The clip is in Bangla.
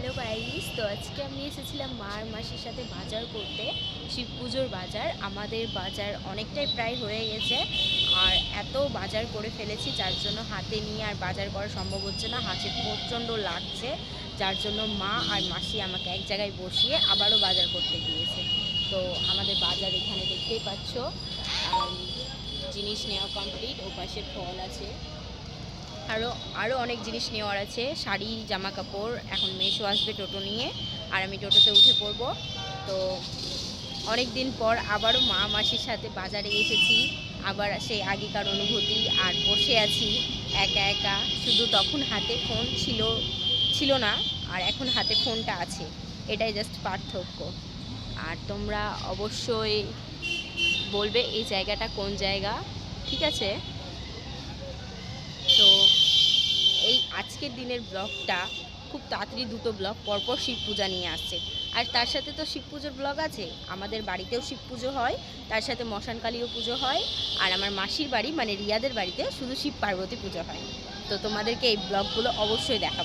হ্যালো গাইস, তো আজকে আমি এসেছিলাম মাসির সাথে বাজার করতে, শিব পুজোর বাজার। আমাদের বাজার অনেকটাই প্রায় হয়ে গেছে, আর এত বাজার করে ফেলেছি যার জন্য হাতে নিয়ে আর বাজার করা সম্ভব হচ্ছে না, হাতে প্রচণ্ড লাগছে। যার জন্য মা আর মাসি আমাকে এক জায়গায় বসিয়ে আবারও বাজার করতে দিয়েছে। তো আমাদের বাজার এখানে দেখতেই পাচ্ছ, জিনিস নেওয়া কমপ্লিট। ও পাশে ফল আছে, আরও অনেক জিনিস নেওয়ার আছে, শাড়ি, জামা কাপড়। এখন মেশো আসবে টোটো নিয়ে, আর আমি টোটোতে উঠে পড়ব। তো অনেক দিন পর আবারও মা মাসির সাথে বাজারে এসেছি, আবার সেই আগেকার অনুভূতি। আর বসে আছি একা একা, শুধু তখন হাতে ফোন ছিল না, আর এখন হাতে ফোনটা আছে, এটাই জাস্ট পার্থক্য। আর তোমরা অবশ্যই বলবে এই জায়গাটা কোন জায়গা, ঠিক আছে? তো এই আজকের দিনের ব্লগটা খুব তাড়াতাড়ি দুটো ব্লগ পরপর শিব পূজা নিয়ে আসছে। আর তার সাথে তো শিব পুজোর ব্লগ আছে, আমাদের বাড়িতেও শিব পুজো হয়, তার সাথে মশানকালীও পুজো হয়। আর আমার মাসির বাড়ি মানে রিয়াদের বাড়িতে শুধু শিব পার্বতী পুজো হয়। তো তোমাদেরকে এই ব্লগগুলো অবশ্যই দেখাবো।